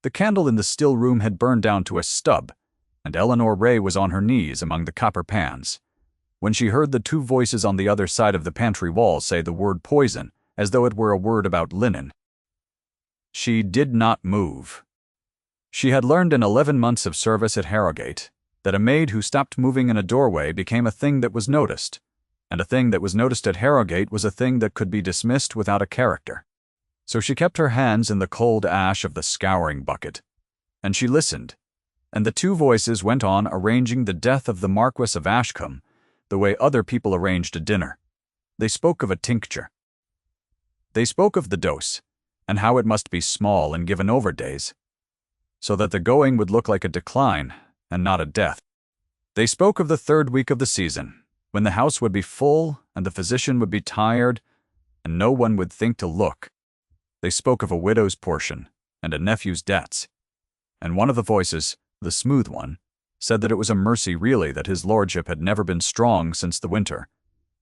The candle in the still room had burned down to a stub, and Eleanor Ray was on her knees among the copper pans, when she heard the two voices on the other side of the pantry wall say the word poison, as though it were a word about linen. She did not move. She had learned in 11 months of service at Harrogate that a maid who stopped moving in a doorway became a thing that was noticed, and a thing that was noticed at Harrogate was a thing that could be dismissed without a character. So she kept her hands in the cold ash of the scouring bucket, and she listened, and the two voices went on arranging the death of the Marquess of Ashcombe the way other people arranged a dinner. They spoke of a tincture. They spoke of the dose, and how it must be small and given over days, so that the going would look like a decline and not a death. They spoke of the 3rd week of the season, when the house would be full and the physician would be tired and no one would think to look. They spoke of a widow's portion and a nephew's debts, and one of the voices, the smooth one, said that it was a mercy really that his lordship had never been strong since the winter,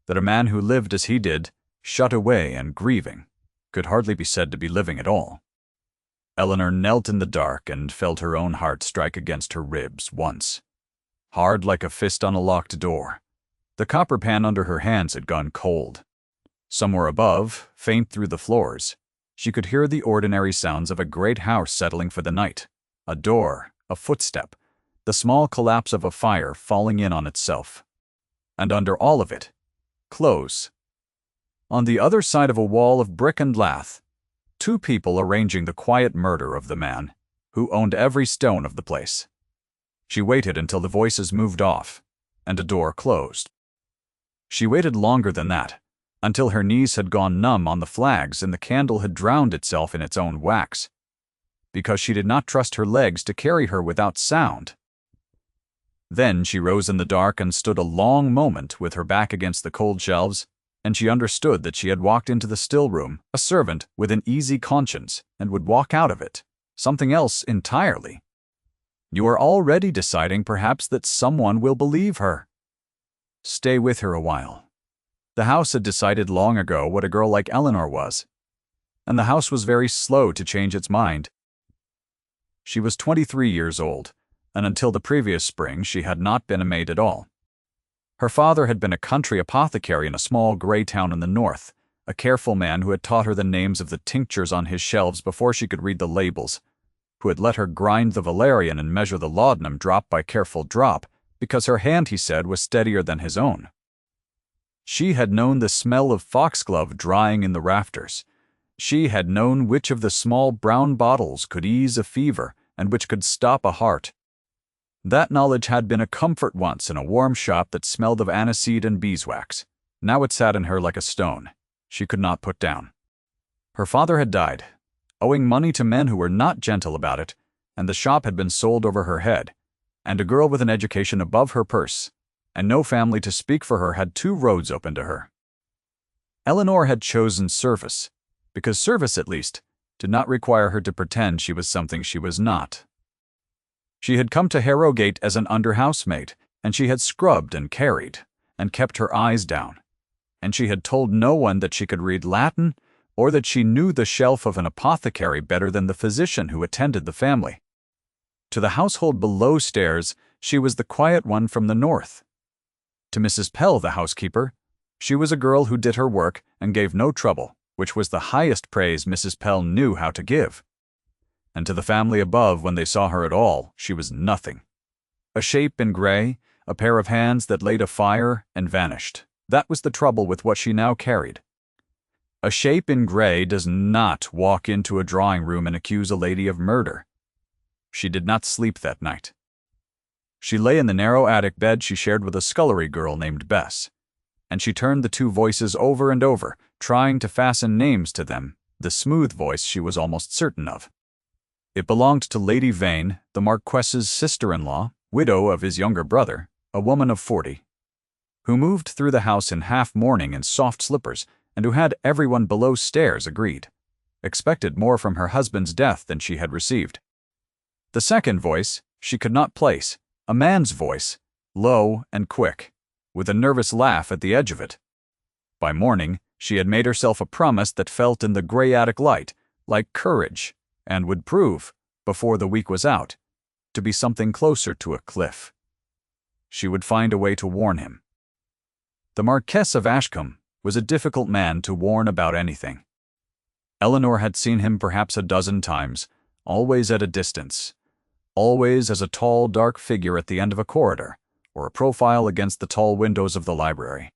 that a man who lived as he did, shut away and grieving, could hardly be said to be living at all. Eleanor knelt in the dark and felt her own heart strike against her ribs once, hard like a fist on a locked door. The copper pan under her hands had gone cold. Somewhere above, faint through the floors, she could hear the ordinary sounds of a great house settling for the night, a door, a footstep, the small collapse of a fire falling in on itself. And under all of it, clothes. On the other side of a wall of brick and lath, 2 people arranging the quiet murder of the man who owned every stone of the place. She waited until the voices moved off, and a door closed. She waited longer than that, until her knees had gone numb on the flags and the candle had drowned itself in its own wax, because she did not trust her legs to carry her without sound. Then she rose in the dark and stood a long moment with her back against the cold shelves, and she understood that she had walked into the still room, a servant with an easy conscience, and would walk out of it, something else entirely. You are already deciding perhaps that someone will believe her. Stay with her a while. The house had decided long ago what a girl like Eleanor was, and the house was very slow to change its mind. She was 23 years old, and until the previous spring she had not been a maid at all. Her father had been a country apothecary in a small grey town in the north, a careful man who had taught her the names of the tinctures on his shelves before she could read the labels, who had let her grind the valerian and measure the laudanum drop by careful drop, because her hand, he said, was steadier than his own. She had known the smell of foxglove drying in the rafters. She had known which of the small brown bottles could ease a fever and which could stop a heart. That knowledge had been a comfort once in a warm shop that smelled of aniseed and beeswax. Now it sat in her like a stone she could not put down. Her father had died, owing money to men who were not gentle about it, and the shop had been sold over her head, and a girl with an education above her purse, and no family to speak for her, had 2 roads open to her. Eleanor had chosen service, because service, at least, did not require her to pretend she was something she was not. She had come to Harrogate as an under-housemaid, and she had scrubbed and carried, and kept her eyes down, and she had told no one that she could read Latin, or that she knew the shelf of an apothecary better than the physician who attended the family. To the household below stairs, she was the quiet one from the north. To Mrs. Pell, the housekeeper, she was a girl who did her work and gave no trouble, which was the highest praise Mrs. Pell knew how to give. And to the family above, when they saw her at all, she was nothing. A shape in grey, a pair of hands that laid a fire and vanished. That was the trouble with what she now carried. A shape in grey does not walk into a drawing-room and accuse a lady of murder. She did not sleep that night. She lay in the narrow attic bed she shared with a scullery girl named Bess, and she turned the 2 voices over and over, trying to fasten names to them, the smooth voice she was almost certain of. It belonged to Lady Vane, the Marquess's sister-in-law, widow of his younger brother, a woman of 40, who moved through the house in half-mourning and soft slippers, and who had everyone below stairs agreed, expected more from her husband's death than she had received. The second voice she could not place, a man's voice, low and quick, with a nervous laugh at the edge of it. By morning, she had made herself a promise that felt in the grey attic light like courage, and would prove, before the week was out, to be something closer to a cliff. She would find a way to warn him. The Marquess of Ashcombe was a difficult man to warn about anything. Eleanor had seen him perhaps a dozen times, always at a distance, always as a tall, dark figure at the end of a corridor, or a profile against the tall windows of the library.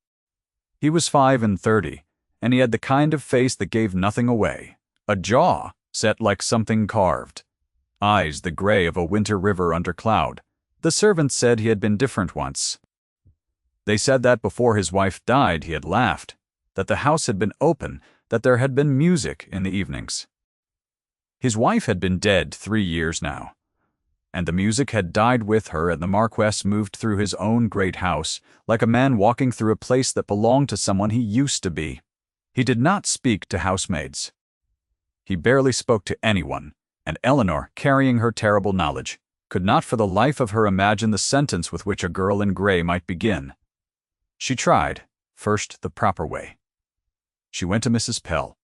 He was 35, and he had the kind of face that gave nothing away, a jaw set like something carved, eyes the gray of a winter river under cloud. The servants said he had been different once. They said that before his wife died he had laughed, that the house had been open, that there had been music in the evenings. His wife had been dead 3 years now, and the music had died with her, and the Marquess moved through his own great house, like a man walking through a place that belonged to someone he used to be. He did not speak to housemaids. He barely spoke to anyone, and Eleanor, carrying her terrible knowledge, could not for the life of her imagine the sentence with which a girl in gray might begin. She tried, first the proper way. She went to Mrs. Pell.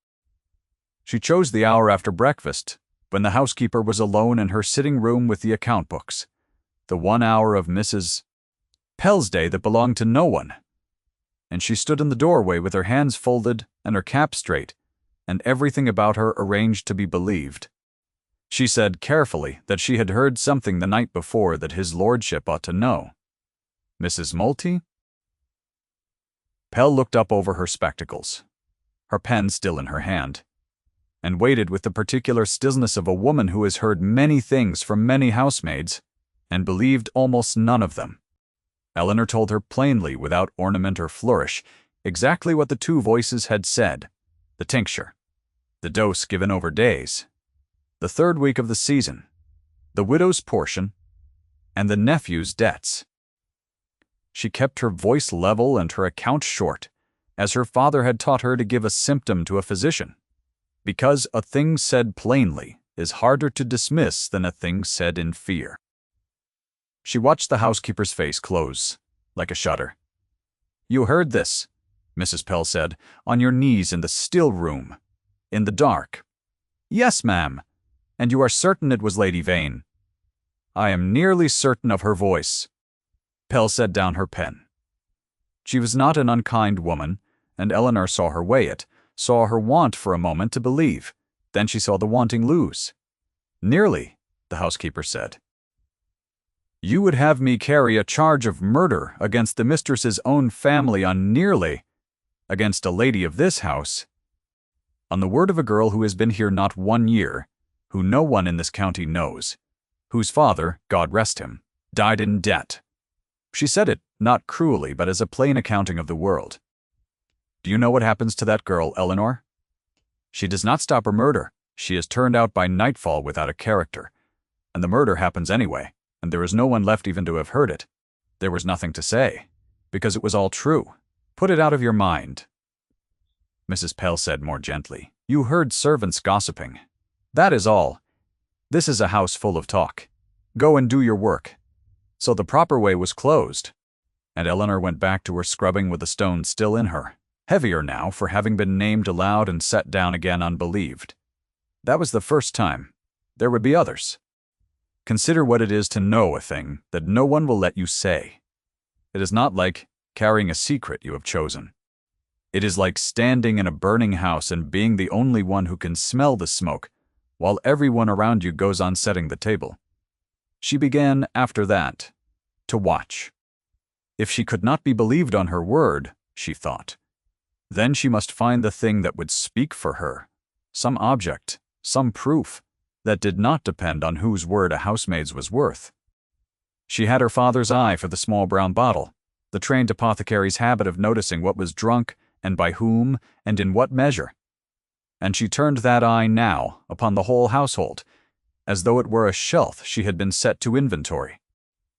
She chose the hour after breakfast, when the housekeeper was alone in her sitting room with the account books, the 1 hour of Mrs. Pell's day that belonged to no one. And she stood in the doorway with her hands folded and her cap straight, and everything about her arranged to be believed. She said carefully that she had heard something the night before that his lordship ought to know. Mrs. Multy? Pell looked up over her spectacles, her pen still in her hand, and waited with the particular stillness of a woman who has heard many things from many housemaids, and believed almost none of them. Eleanor told her plainly, without ornament or flourish, exactly what the 2 voices had said: the tincture, the dose given over days, the 3rd week of the season, the widow's portion, and the nephew's debts. She kept her voice level and her account short, as her father had taught her to give a symptom to a physician, because a thing said plainly is harder to dismiss than a thing said in fear. She watched the housekeeper's face close, like a shutter. "You heard this," Mrs. Pell said, "on your knees in the still room, in the dark." "Yes, ma'am. And you are certain it was Lady Vane?" "I am nearly certain of her voice." Pell set down her pen. She was not an unkind woman, and Eleanor saw her weigh it, saw her want for a moment to believe. Then she saw the wanting lose. "Nearly," the housekeeper said. "You would have me carry a charge of murder against the mistress's own family on nearly, against a lady of this house, on the word of a girl who has been here not 1 year, who no one in this county knows, whose father, God rest him, died in debt." She said it not cruelly, but as a plain accounting of the world. "Do you know what happens to that girl, Eleanor? She does not stop her murder. She is turned out by nightfall without a character. And the murder happens anyway, and there is no one left even to have heard it. There was nothing to say, because it was all true. Put it out of your mind." Mrs. Pell said more gently, "You heard servants gossiping. That is all. This is a house full of talk. Go and do your work." So the proper way was closed, and Eleanor went back to her scrubbing with the stone still in her, heavier now for having been named aloud and set down again unbelieved. That was the first time. There would be others. Consider what it is to know a thing that no one will let you say. It is not like carrying a secret you have chosen. It is like standing in a burning house and being the only one who can smell the smoke, while everyone around you goes on setting the table. She began, after that, to watch. If she could not be believed on her word, she thought, then she must find the thing that would speak for her, some object, some proof, that did not depend on whose word a housemaid's was worth. She had her father's eye for the small brown bottle, the trained apothecary's habit of noticing what was drunk, and by whom, and in what measure. And she turned that eye now upon the whole household, as though it were a shelf she had been set to inventory.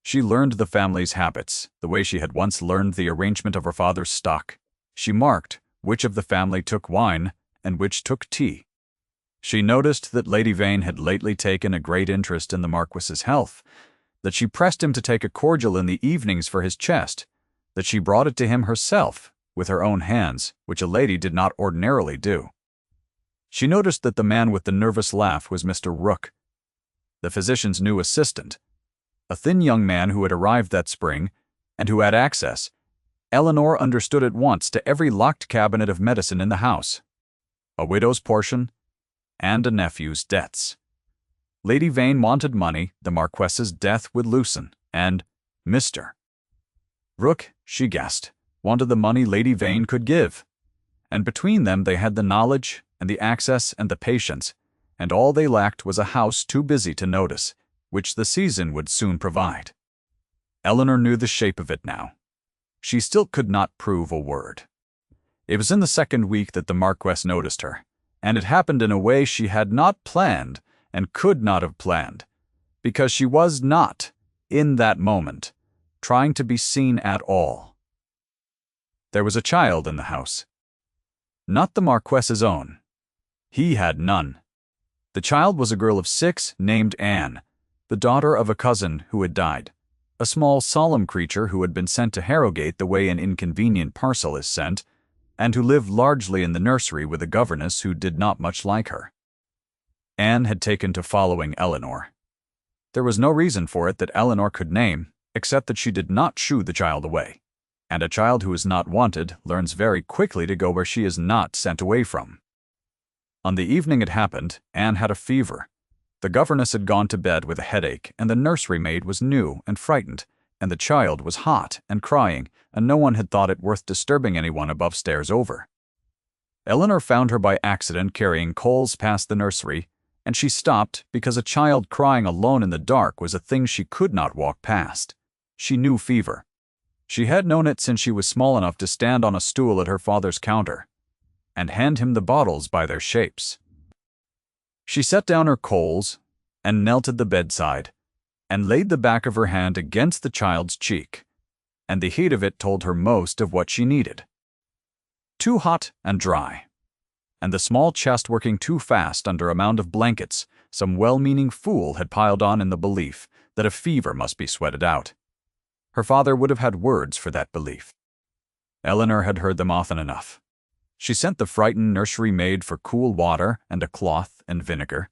She learned the family's habits, the way she had once learned the arrangement of her father's stock. She marked which of the family took wine and which took tea. She noticed that Lady Vane had lately taken a great interest in the Marquess's health, that she pressed him to take a cordial in the evenings for his chest, that she brought it to him herself, with her own hands, which a lady did not ordinarily do. She noticed that the man with the nervous laugh was Mr. Rook. the physician's new assistant, a thin young man who had arrived that spring and who had access, Eleanor understood at once, to every locked cabinet of medicine in the house, a widow's portion, and a nephew's debts. Lady Vane wanted money the Marquess's death would loosen, and Mr. Rook, she guessed, wanted the money Lady Vane could give. And between them they had the knowledge and the access and the patience, and all they lacked was a house too busy to notice, which the season would soon provide. Eleanor knew the shape of it now. She still could not prove a word. It was in the second week that the Marquess noticed her, and it happened in a way she had not planned and could not have planned, because she was not, in that moment, trying to be seen at all. There was a child in the house. Not the Marquess's own. He had none. The child was a girl of 6 named Anne, the daughter of a cousin who had died, a small solemn creature who had been sent to Harrogate the way an inconvenient parcel is sent, and who lived largely in the nursery with a governess who did not much like her. Anne had taken to following Eleanor. There was no reason for it that Eleanor could name, except that she did not shoo the child away, and a child who is not wanted learns very quickly to go where she is not sent away from. On the evening it happened, Anne had a fever. The governess had gone to bed with a headache, and the nursery maid was new and frightened, and the child was hot and crying, and no one had thought it worth disturbing anyone above stairs over. Eleanor found her by accident carrying coals past the nursery, and she stopped because a child crying alone in the dark was a thing she could not walk past. She knew fever. She had known it since she was small enough to stand on a stool at her father's counter and hand him the bottles by their shapes. She set down her coals and knelt at the bedside and laid the back of her hand against the child's cheek, and the heat of it told her most of what she needed. Too hot and dry, and the small chest working too fast under a mound of blankets some well-meaning fool had piled on in the belief that a fever must be sweated out. Her father would have had words for that belief. Eleanor had heard them often enough. She sent the frightened nursery maid for cool water and a cloth and vinegar,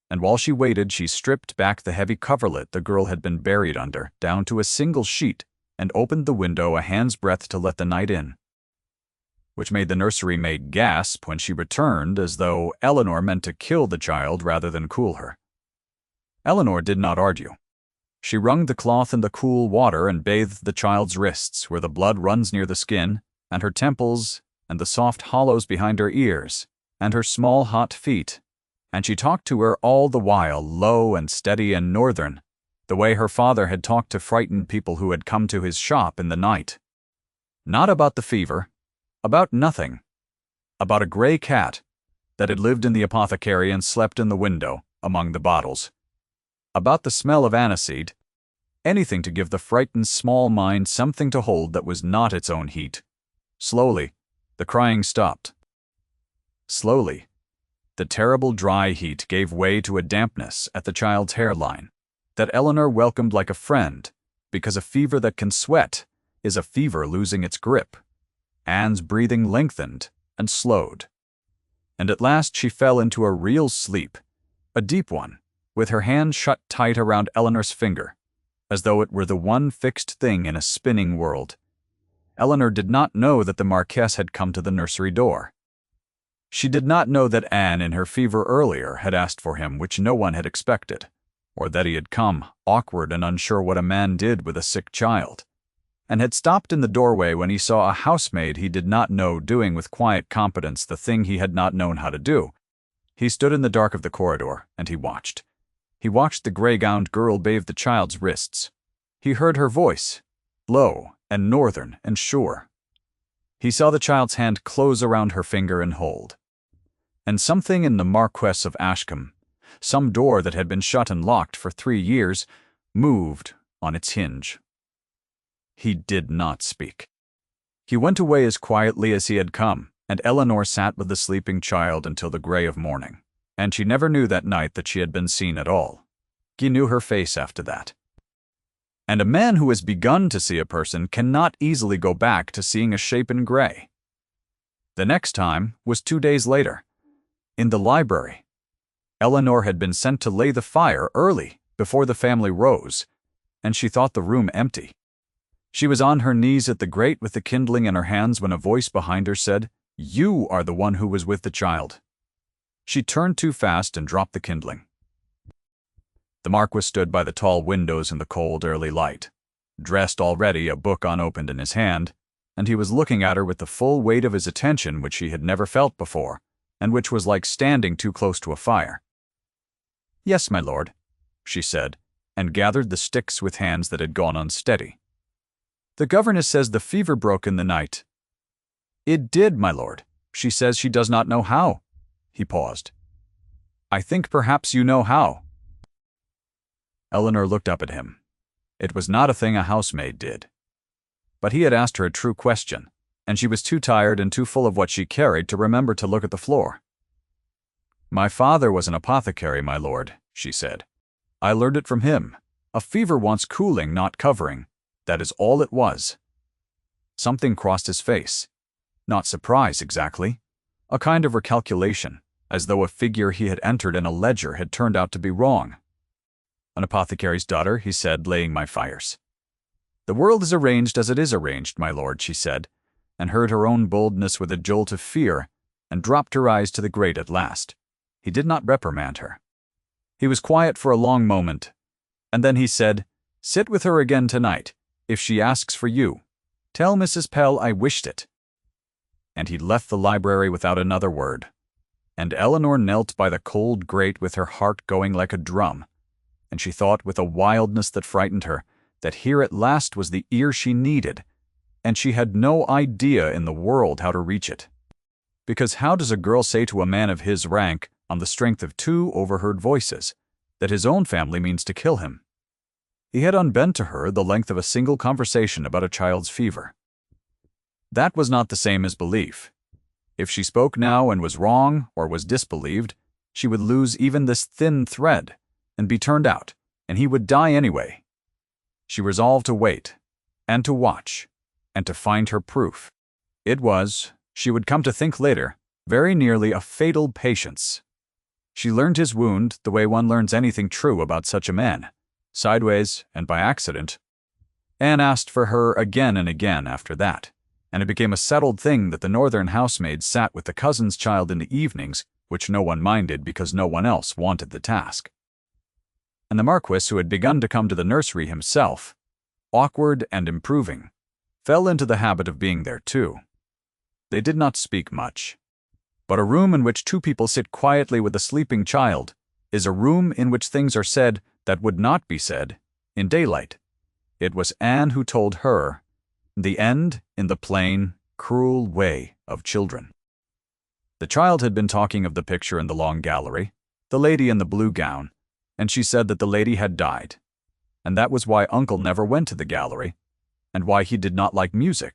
and while she waited she stripped back the heavy coverlet the girl had been buried under down to a single sheet and opened the window a hand's breadth to let the night in, which made the nursery maid gasp when she returned, as though Eleanor meant to kill the child rather than cool her. Eleanor did not argue. She wrung the cloth in the cool water and bathed the child's wrists, where the blood runs near the skin, and her temples, and the soft hollows behind her ears, and her small hot feet, and she talked to her all the while low and steady and northern, the way her father had talked to frightened people who had come to his shop in the night. Not about the fever, about nothing, about a gray cat that had lived in the apothecary and slept in the window among the bottles, about the smell of aniseed, anything to give the frightened small mind something to hold that was not its own heat. Slowly, the crying stopped. Slowly, the terrible dry heat gave way to a dampness at the child's hairline that Eleanor welcomed like a friend, because a fever that can sweat is a fever losing its grip. Anne's breathing lengthened and slowed, and at last she fell into a real sleep, a deep one, with her hand shut tight around Eleanor's finger, as though it were the one fixed thing in a spinning world. Eleanor did not know that the Marquess had come to the nursery door. She did not know that Anne in her fever earlier had asked for him, which no one had expected, or that he had come, awkward and unsure what a man did with a sick child, and had stopped in the doorway when he saw a housemaid he did not know doing with quiet competence the thing he had not known how to do. He stood in the dark of the corridor, and he watched. He watched the gray-gowned girl bathe the child's wrists. He heard her voice, low and northern and sure. He saw the child's hand close around her finger and hold. And something in the Marquess of Ashcombe, some door that had been shut and locked for 3 years, moved on its hinge. He did not speak. He went away as quietly as he had come, and Eleanor sat with the sleeping child until the gray of morning, and she never knew that night that she had been seen at all. He knew her face after that. And a man who has begun to see a person cannot easily go back to seeing a shape in gray. The next time was 2 days later, in the library. Eleanor had been sent to lay the fire early, before the family rose, and she thought the room empty. She was on her knees at the grate with the kindling in her hands when a voice behind her said, "You are the one who was with the child." She turned too fast and dropped the kindling. The Marquess stood by the tall windows in the cold early light, dressed already, a book unopened in his hand, and he was looking at her with the full weight of his attention which he had never felt before, and which was like standing too close to a fire. "Yes, my lord," she said, and gathered the sticks with hands that had gone unsteady. "The governess says the fever broke in the night." "It did, my lord. She says she does not know how." He paused. "I think perhaps you know how." Eleanor looked up at him. It was not a thing a housemaid did. But he had asked her a true question, and she was too tired and too full of what she carried to remember to look at the floor. "My father was an apothecary, my lord," she said. "I learned it from him. A fever wants cooling, not covering. That is all it was." Something crossed his face. Not surprise, exactly. A kind of recalculation, as though a figure he had entered in a ledger had turned out to be wrong. "An apothecary's daughter," he said, laying my fires. "The world is arranged as it is arranged, my lord," she said, and heard her own boldness with a jolt of fear, and dropped her eyes to the grate at last. He did not reprimand her. He was quiet for a long moment, and then he said, "Sit with her again tonight. If she asks for you, tell Mrs. Pell I wished it." And he left the library without another word, and Eleanor knelt by the cold grate with her heart going like a drum, and she thought with a wildness that frightened her that here at last was the ear she needed, and she had no idea in the world how to reach it. Because how does a girl say to a man of his rank, on the strength of 2 overheard voices, that his own family means to kill him? He had unbent to her the length of a single conversation about a child's fever. That was not the same as belief. If she spoke now and was wrong or was disbelieved, she would lose even this thin thread and be turned out, and he would die anyway. She resolved to wait, and to watch, and to find her proof. It was, she would come to think later, very nearly a fatal patience. She learned his wound the way one learns anything true about such a man, sideways and by accident. Anne asked for her again and again after that, and it became a settled thing that the northern housemaid sat with the cousin's child in the evenings, which no one minded because no one else wanted the task. And the Marquess, who had begun to come to the nursery himself, awkward and improving, fell into the habit of being there too. They did not speak much. But a room in which 2 people sit quietly with a sleeping child is a room in which things are said that would not be said in daylight. It was Anne who told her the end in the plain, cruel way of children. The child had been talking of the picture in the long gallery, the lady in the blue gown, and she said that the lady had died, and that was why Uncle never went to the gallery, and why he did not like music.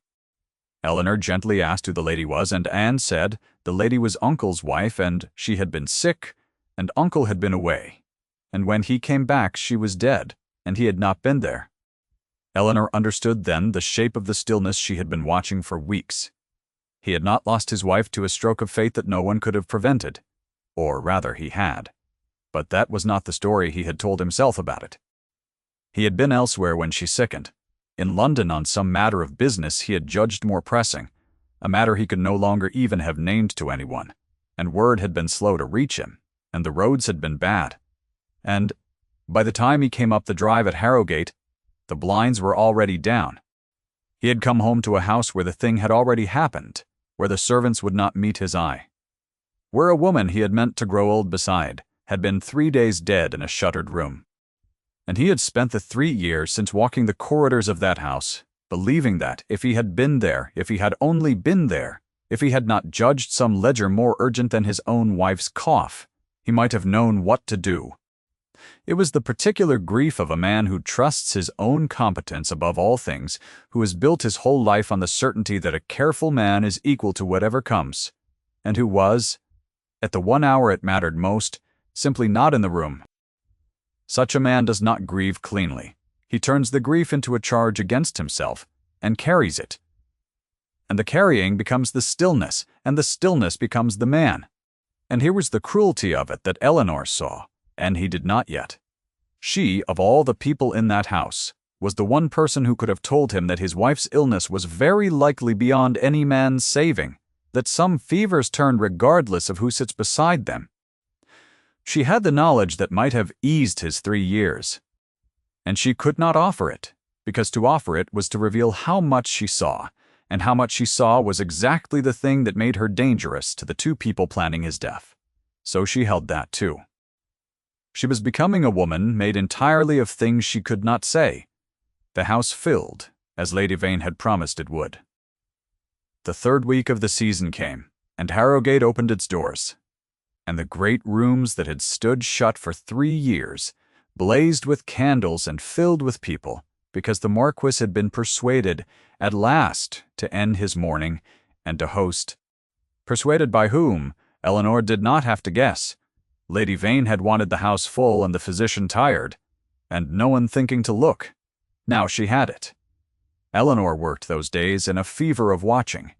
Eleanor gently asked who the lady was, and Anne said the lady was Uncle's wife, and she had been sick, and Uncle had been away, and when he came back she was dead, and he had not been there. Eleanor understood then the shape of the stillness she had been watching for weeks. He had not lost his wife to a stroke of fate that no one could have prevented, or rather he had. But that was not the story he had told himself about it. He had been elsewhere when she sickened. In London on some matter of business he had judged more pressing, a matter he could no longer even have named to anyone, and word had been slow to reach him, and the roads had been bad. And, by the time he came up the drive at Harrogate, the blinds were already down. He had come home to a house where the thing had already happened, where the servants would not meet his eye, where a woman he had meant to grow old beside had been 3 days dead in a shuttered room. And he had spent the 3 years since walking the corridors of that house, believing that, if he had been there, if he had only been there, if he had not judged some ledger more urgent than his own wife's cough, he might have known what to do. It was the particular grief of a man who trusts his own competence above all things, who has built his whole life on the certainty that a careful man is equal to whatever comes, and who was, at the one hour it mattered most, simply not in the room. Such a man does not grieve cleanly. He turns the grief into a charge against himself, and carries it. And the carrying becomes the stillness, and the stillness becomes the man. And here was the cruelty of it that Eleanor saw, and he did not yet. She, of all the people in that house, was the one person who could have told him that his wife's illness was very likely beyond any man's saving, that some fevers turned regardless of who sits beside them. She had the knowledge that might have eased his 3 years. And she could not offer it, because to offer it was to reveal how much she saw, and how much she saw was exactly the thing that made her dangerous to the 2 people planning his death. So she held that too. She was becoming a woman made entirely of things she could not say. The house filled, as Lady Vane had promised it would. The 3rd week of the season came, and Harrogate opened its doors. And the great rooms that had stood shut for 3 years blazed with candles and filled with people, because the Marquess had been persuaded, at last, to end his mourning and to host. Persuaded by whom, Eleanor did not have to guess. Lady Vane had wanted the house full and the physician tired, and no one thinking to look. Now she had it. Eleanor worked those days in a fever of watching.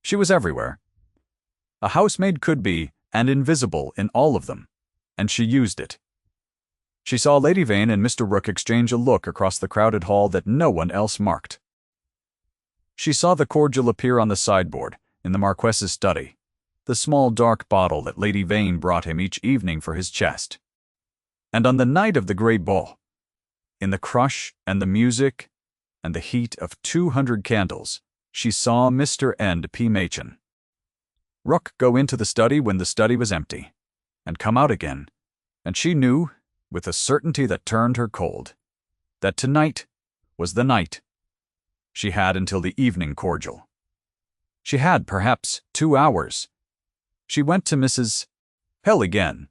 She was everywhere. A housemaid could be, and invisible in all of them, and she used it. She saw Lady Vane and Mr. Rook exchange a look across the crowded hall that no one else marked. She saw the cordial appear on the sideboard, in the Marquess's study, the small dark bottle that Lady Vane brought him each evening for his chest. And on the night of the great ball, in the crush and the music and the heat of 200 candles, she saw Mr. and P. Machin. Rook go into the study when the study was empty, and come out again, and she knew, with a certainty that turned her cold, that tonight was the night. She had until the evening cordial. She had, perhaps, 2 hours. She went to Mrs. Hell again,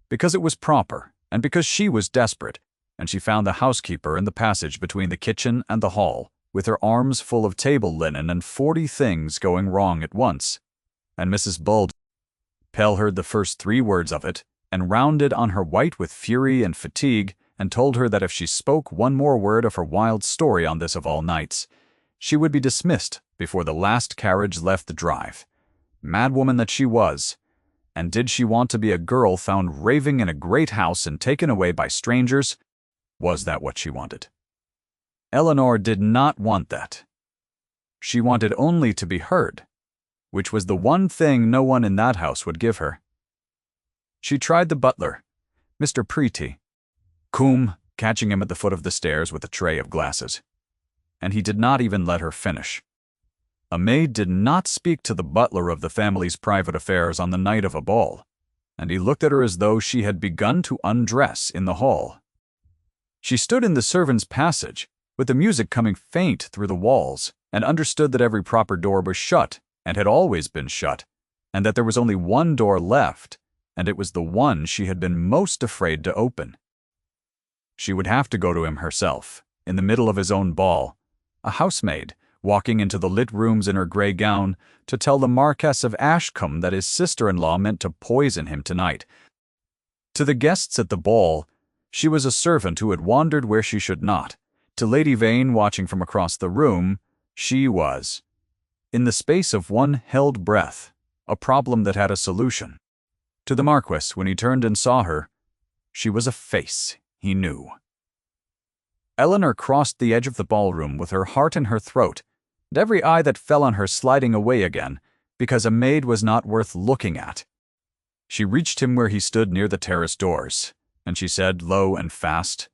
because it was proper, and because she was desperate, and she found the housekeeper in the passage between the kitchen and the hall, with her arms full of table linen and 40 things going wrong at once. And Mrs. Bull. Pell heard the first 3 words of it, and rounded on her white with fury and fatigue, and told her that if she spoke one more word of her wild story on this of all nights, she would be dismissed before the last carriage left the drive. Madwoman that she was, and did she want to be a girl found raving in a great house and taken away by strangers? Was that what she wanted? Eleanor did not want that. She wanted only to be heard, which was the one thing no one in that house would give her. She tried the butler, Mr. Preety, Coombe, catching him at the foot of the stairs with a tray of glasses. And he did not even let her finish. A maid did not speak to the butler of the family's private affairs on the night of a ball, and he looked at her as though she had begun to undress in the hall. She stood in the servants' passage, with the music coming faint through the walls, and understood that every proper door was shut, and had always been shut, and that there was only one door left, and it was the one she had been most afraid to open. She would have to go to him herself, in the middle of his own ball, a housemaid, walking into the lit rooms in her grey gown, to tell the Marquess of Ashcombe that his sister-in-law meant to poison him tonight. To the guests at the ball, she was a servant who had wandered where she should not. To Lady Vane, watching from across the room, she was, in the space of one held breath, a problem that had a solution. To the Marquess, when he turned and saw her, she was a face he knew. Eleanor crossed the edge of the ballroom with her heart in her throat, and every eye that fell on her sliding away again, because a maid was not worth looking at. She reached him where he stood near the terrace doors, and she said, low and fast,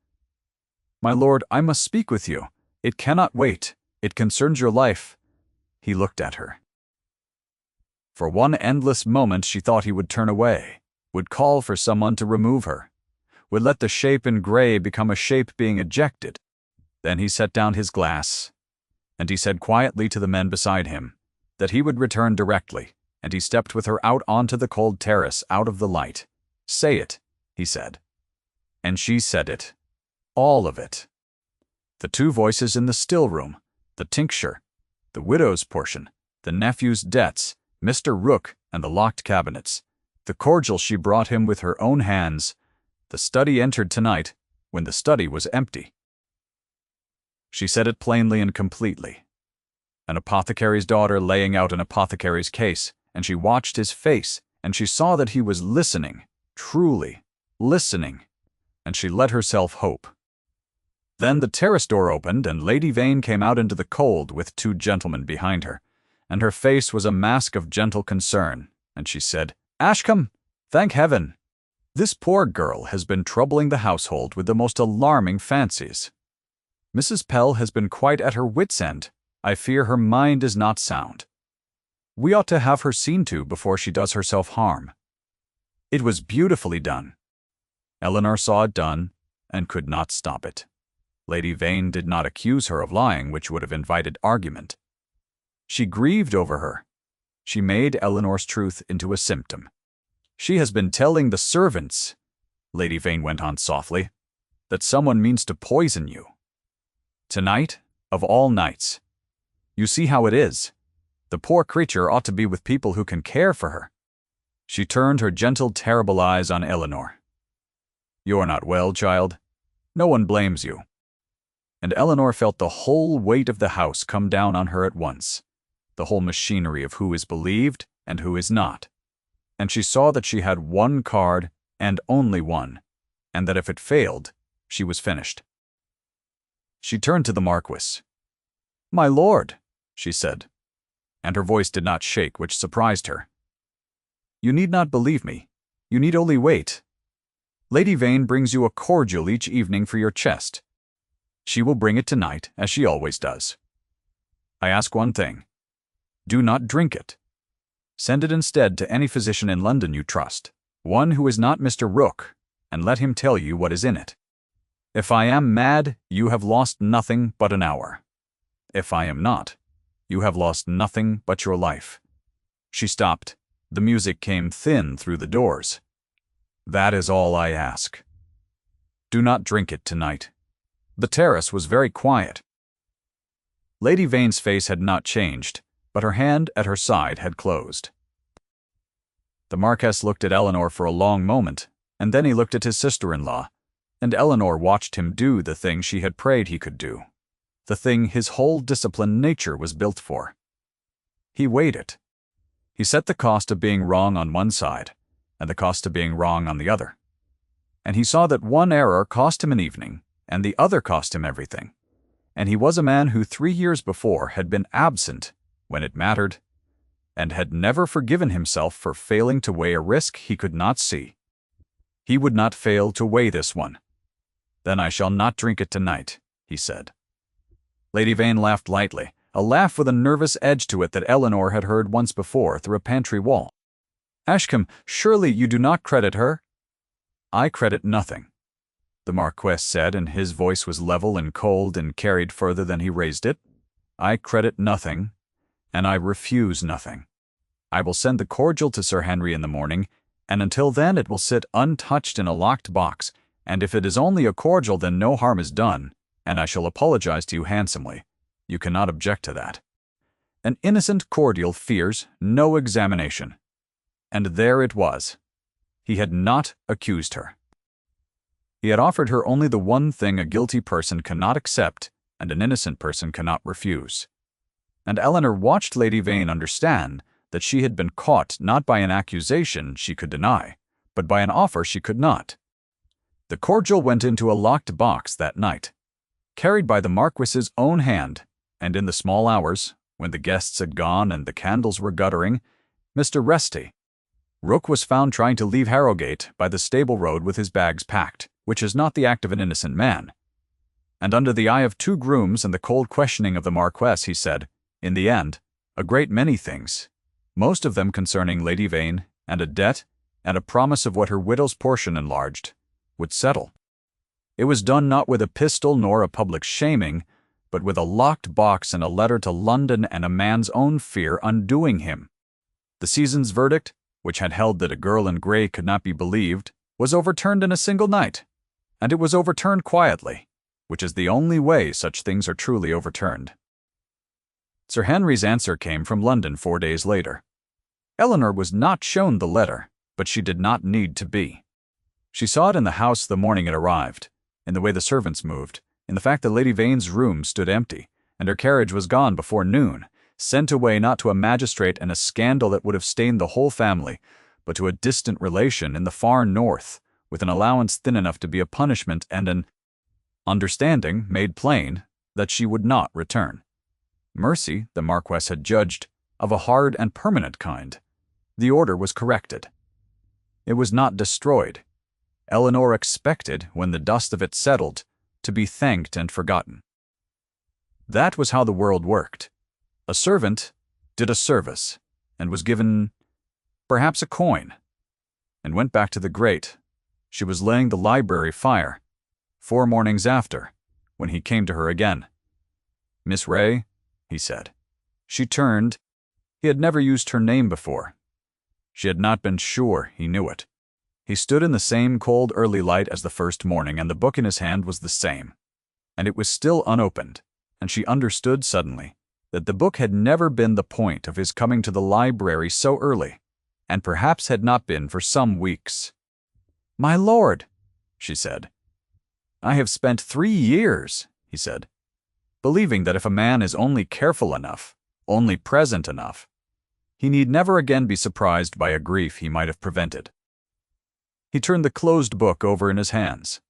"My lord, I must speak with you. It cannot wait. It concerns your life." He looked at her. For one endless moment she thought he would turn away, would call for someone to remove her, would let the shape in grey become a shape being ejected. Then he set down his glass, and he said quietly to the men beside him that he would return directly, and he stepped with her out onto the cold terrace, out of the light. "Say it," he said. And she said it. All of it. The 2 voices in the still room, the tincture, the widow's portion, the nephew's debts, Mr. Rook and the locked cabinets, the cordial she brought him with her own hands, the study entered tonight when the study was empty. She said it plainly and completely. An apothecary's daughter laying out an apothecary's case, and she watched his face, and she saw that he was listening, truly listening, and she let herself hope. Then the terrace door opened, and Lady Vane came out into the cold with 2 gentlemen behind her, and her face was a mask of gentle concern, and she said, "Ashcombe, thank heaven! This poor girl has been troubling the household with the most alarming fancies. Mrs. Pell has been quite at her wits' end. I fear her mind is not sound. We ought to have her seen to before she does herself harm." It was beautifully done. Eleanor saw it done, and could not stop it. Lady Vane did not accuse her of lying, which would have invited argument. She grieved over her. She made Eleanor's truth into a symptom. "She has been telling the servants," Lady Vane went on softly, "that someone means to poison you. Tonight, of all nights. You see how it is. The poor creature ought to be with people who can care for her." She turned her gentle, terrible eyes on Eleanor. "You're not well, child. No one blames you." And Eleanor felt the whole weight of the house come down on her at once, the whole machinery of who is believed and who is not. And she saw that she had one card, and only one, and that if it failed, she was finished. She turned to the Marquess. "My lord," she said, and her voice did not shake, which surprised her. "You need not believe me. You need only wait. Lady Vane brings you a cordial each evening for your chest. She will bring it tonight, as she always does. I ask one thing. Do not drink it. Send it instead to any physician in London you trust, one who is not Mr. Rooke, and let him tell you what is in it. If I am mad, you have lost nothing but an hour. If I am not, you have lost nothing but your life." She stopped. The music came thin through the doors. "That is all I ask. Do not drink it tonight." The terrace was very quiet. Lady Vane's face had not changed, but her hand at her side had closed. The Marquess looked at Eleanor for a long moment, and then he looked at his sister-in-law, and Eleanor watched him do the thing she had prayed he could do, the thing his whole disciplined nature was built for. He weighed it. He set the cost of being wrong on one side, and the cost of being wrong on the other. And he saw that one error cost him an evening, and the other cost him everything. And he was a man who 3 years before had been absent when it mattered, and had never forgiven himself for failing to weigh a risk he could not see. He would not fail to weigh this one. "Then I shall not drink it tonight," he said. Lady Vane laughed lightly, a laugh with a nervous edge to it that Eleanor had heard once before through a pantry wall. "Ashcombe, surely you do not credit her?" "I credit nothing," the Marquess said, and his voice was level and cold and carried further than he raised it. "I credit nothing, and I refuse nothing. I will send the cordial to Sir Henry in the morning, and until then it will sit untouched in a locked box, and if it is only a cordial then no harm is done, and I shall apologize to you handsomely. You cannot object to that. An innocent cordial fears no examination." And there it was. He had not accused her. He had offered her only the one thing a guilty person cannot accept and an innocent person cannot refuse. And Eleanor watched Lady Vane understand that she had been caught not by an accusation she could deny, but by an offer she could not. The cordial went into a locked box that night, carried by the Marquess's own hand, and in the small hours, when the guests had gone and the candles were guttering, Mr. Rooke was found trying to leave Harrogate by the stable road with his bags packed, which is not the act of an innocent man. And under the eye of 2 grooms and the cold questioning of the Marquess, he said, in the end, a great many things, most of them concerning Lady Vane, and a debt, and a promise of what her widow's portion enlarged, would settle. It was done not with a pistol nor a public shaming, but with a locked box and a letter to London and a man's own fear undoing him. The season's verdict, which had held that a girl in grey could not be believed, was overturned in a single night, and it was overturned quietly, which is the only way such things are truly overturned. Sir Henry's answer came from London 4 days later. Eleanor was not shown the letter, but she did not need to be. She saw it in the house the morning it arrived, in the way the servants moved, in the fact that Lady Vane's room stood empty, and her carriage was gone before noon, sent away not to a magistrate and a scandal that would have stained the whole family, but to a distant relation in the far north, with an allowance thin enough to be a punishment and an understanding made plain that she would not return. Mercy, the Marquess had judged, of a hard and permanent kind. The order was corrected. It was not destroyed. Eleanor expected, when the dust of it settled, to be thanked and forgotten. That was how the world worked. A servant did a service, and was given, perhaps, a coin, and went back to the grate. She was laying the library fire, 4 mornings after, when he came to her again. "Miss Ray," he said. She turned. He had never used her name before. She had not been sure he knew it. He stood in the same cold early light as the first morning, and the book in his hand was the same. And it was still unopened, and she understood suddenly that the book had never been the point of his coming to the library so early, and perhaps had not been for some weeks. "My lord," she said. "I have spent 3 years," he said, "believing that if a man is only careful enough, only present enough, he need never again be surprised by a grief he might have prevented." He turned the closed book over in his hands.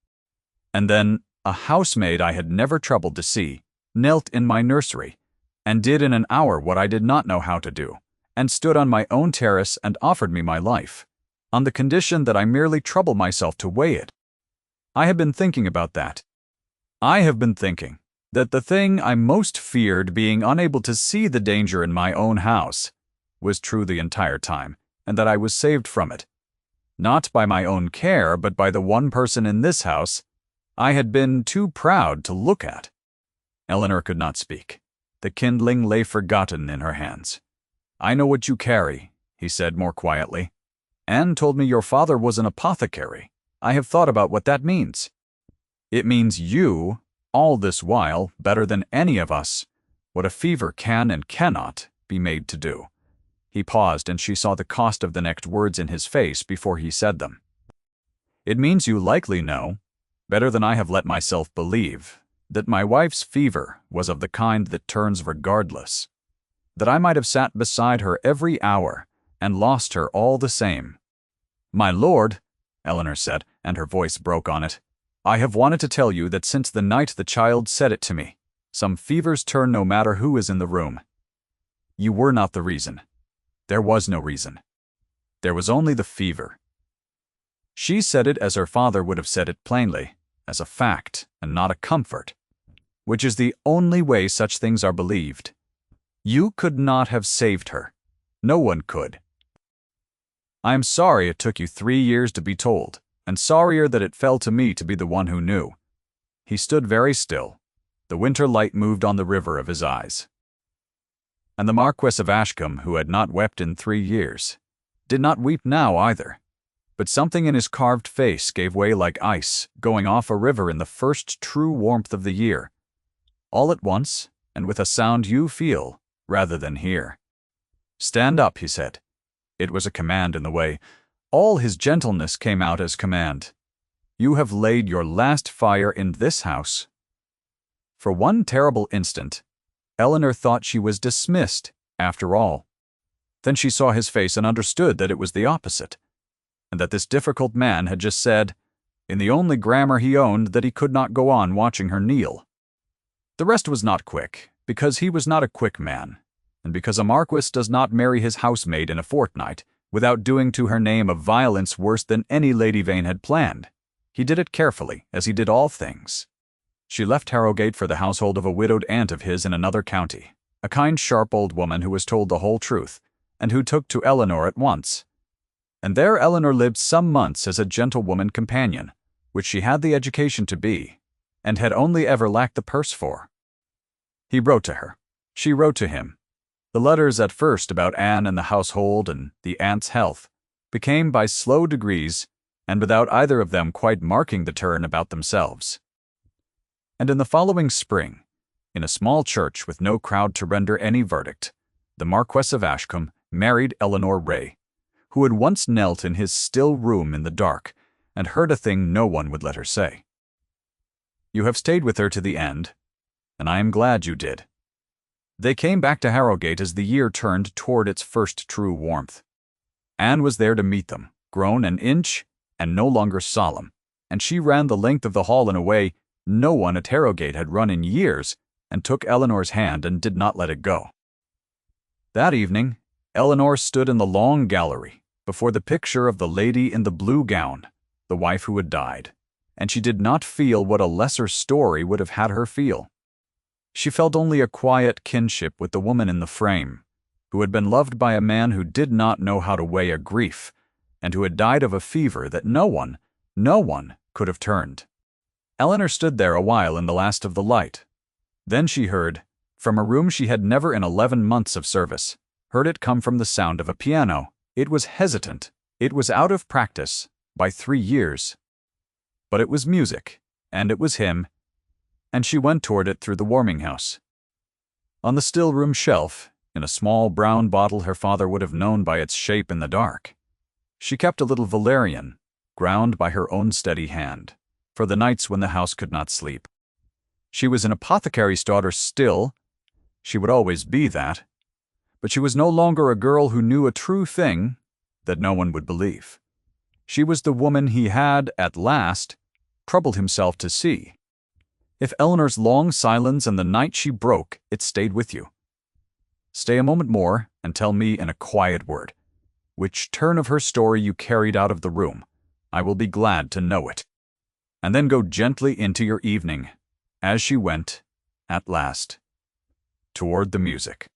"And then a housemaid I had never troubled to see knelt in my nursery, and did in an hour what I did not know how to do, and stood on my own terrace and offered me my life, on the condition that I merely trouble myself to weigh it. I have been thinking about that. I have been thinking that the thing I most feared, being unable to see the danger in my own house, was true the entire time, and that I was saved from it, not by my own care, but by the one person in this house I had been too proud to look at." Eleanor could not speak. The kindling lay forgotten in her hands. "I know what you carry," he said more quietly. "Anne told me your father was an apothecary. I have thought about what that means. It means you, all this while, better than any of us, what a fever can and cannot be made to do." He paused, and she saw the cost of the next words in his face before he said them. "It means you likely know, better than I have let myself believe, that my wife's fever was of the kind that turns regardless, that I might have sat beside her every hour and lost her all the same." "My lord," Eleanor said, and her voice broke on it, "I have wanted to tell you that since the night the child said it to me, some fevers turn no matter who is in the room. You were not the reason. There was no reason. There was only the fever." She said it as her father would have said it plainly, as a fact and not a comfort, which is the only way such things are believed. "You could not have saved her. No one could. I am sorry it took you 3 years to be told, and sorrier that it fell to me to be the one who knew." He stood very still. The winter light moved on the river of his eyes. And the Marquess of Ashcombe, who had not wept in 3 years, did not weep now either. But something in his carved face gave way like ice going off a river in the first true warmth of the year, all at once, and with a sound you feel rather than hear. "Stand up," he said. It was a command in the way. All his gentleness came out as command. "You have laid your last fire in this house." For one terrible instant, Eleanor thought she was dismissed, after all. Then she saw his face and understood that it was the opposite, and that this difficult man had just said, in the only grammar he owned, that he could not go on watching her kneel. The rest was not quick, because he was not a quick man, and because a marquis does not marry his housemaid in a fortnight without doing to her name a violence worse than any Lady Vane had planned. He did it carefully, as he did all things. She left Harrowgate for the household of a widowed aunt of his in another county, a kind, sharp old woman who was told the whole truth, and who took to Eleanor at once. And there Eleanor lived some months as a gentlewoman companion, which she had the education to be, and had only ever lacked the purse for. He wrote to her. She wrote to him. The letters at first about Anne and the household and the aunt's health became by slow degrees, and without either of them quite marking the turn, about themselves. And in the following spring, in a small church with no crowd to render any verdict, the Marquess of Ashcombe married Eleanor Ray, who had once knelt in his still room in the dark and heard a thing no one would let her say. You have stayed with her to the end, and I am glad you did. They came back to Harrowgate as the year turned toward its first true warmth. Anne was there to meet them, grown an inch and no longer solemn, and she ran the length of the hall in a way no one at Harrogate had run in years, and took Eleanor's hand and did not let it go. That evening, Eleanor stood in the long gallery before the picture of the lady in the blue gown, the wife who had died, and she did not feel what a lesser story would have had her feel. She felt only a quiet kinship with the woman in the frame, who had been loved by a man who did not know how to weigh a grief, and who had died of a fever that no one could have turned. Eleanor stood there a while in the last of the light. Then she heard, from a room she had never in 11 months of service, heard it come from the sound of a piano. It was hesitant, it was out of practice, by 3 years. But it was music, and it was him, and she went toward it through the warming house. On the still-room shelf, in a small brown bottle her father would have known by its shape in the dark, she kept a little valerian, ground by her own steady hand, for the nights when the house could not sleep. She was an apothecary's daughter still. She would always be that. But she was no longer a girl who knew a true thing that no one would believe. She was the woman he had, at last, troubled himself to see. If Eleanor's long silence and the night she broke, it stayed with you. Stay a moment more and tell me in a quiet word which turn of her story you carried out of the room. I will be glad to know it. And then go gently into your evening, as she went, at last, toward the music.